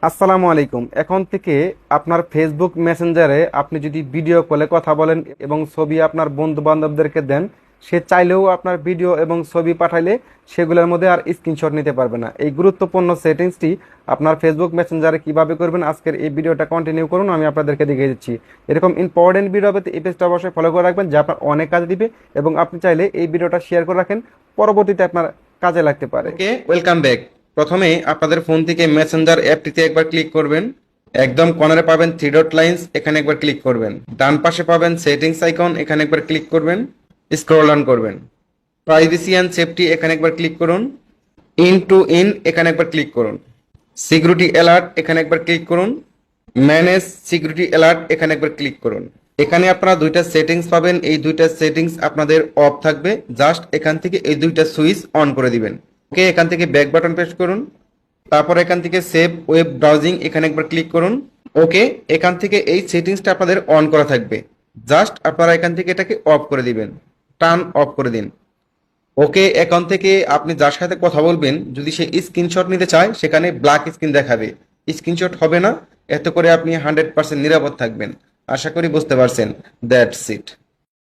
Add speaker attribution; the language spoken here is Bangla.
Speaker 1: আসসালামু আলাইকুম। এখন থেকে আপনার ফেসবুক মেসেঞ্জারে আপনি যদি ভিডিও কলে কথা বলেন এবং ছবি আপনার বন্ধু বান্ধবদেরকে দেন, সে চাইলেও আপনার ভিডিও এবং ছবি পাঠাইলে সেগুলোর মধ্যে আর স্ক্রিনশট নিতে পারবে না। এই গুরুত্বপূর্ণ সেটিংসটি আপনার ফেসবুক মেসেঞ্জারে কিভাবে করবেন আজকের এই ভিডিওটা কন্টিনিউ করুন, আমি আপনাদেরকে দেখিয়ে দিচ্ছি। এরকম ইম্পর্টেন্ট ভিডিও পেতে এই পেজটা অবশ্যই ফলো করে রাখবেন, যা আপনার অনেক কাজে দিবে এবং আপনি চাইলে এই ভিডিওটা শেয়ার করে রাখেন, পরবর্তীতে আপনার কাজে লাগতে পারে। ওকে, ওয়েলকাম ব্যাক। প্রথমে আপনাদের ফোন থেকে মেসেঞ্জার অ্যাপটিতে একবার ক্লিক করবেন। একদম কর্নারে পাবেন থ্রি ডট লাইন্স, এখানে একবার ক্লিক করবেন। ডান পাশে পাবেন সেটিংস আইকন, এখানে একবার ক্লিক করবেন। স্ক্রল ডাউন করবেন। প্রাইভেসি অ্যান্ড সেফটি, এখানে একবার ক্লিক করুন। ইন টু ইন, এখানে একবার ক্লিক করুন। সিকিউরিটি অ্যালার্ট, এখানে একবার ক্লিক করুন। ম্যানেজ সিকিউরিটি অ্যালার্ট, এখানে একবার ক্লিক করুন। এখানে আপনারা দুইটা সেটিংস পাবেন, এই দুইটা সেটিংস আপনাদের অফ থাকবে। জাস্ট এখান থেকে এই দুইটা সুইচ অন করে দিবেন। ওকে, এখান থেকে ব্যাক বাটন প্রেস করুন। তারপর এখান থেকে সেভ ওয়েব ব্রাউজিং, এখানে একবার ক্লিক করুন। ওকে, এখান থেকে এই সেটিংসটা আপনাদের অন করা থাকবে। জাস্ট আপনারা এখান থেকে এটাকে অফ করে দিবেন, টার্ন অফ করে দিন। ওকে, এখন থেকে আপনি যার সাথে কথা বলবেন যদি সে স্ক্রিনশট নিতে চায়, সেখানে ব্ল্যাক স্ক্রিন দেখাবে, স্ক্রিনশট হবে না। এতে করে আপনি 100% নিরাপদ থাকবেন। আশা করি বুঝতে পারছেন। That's it.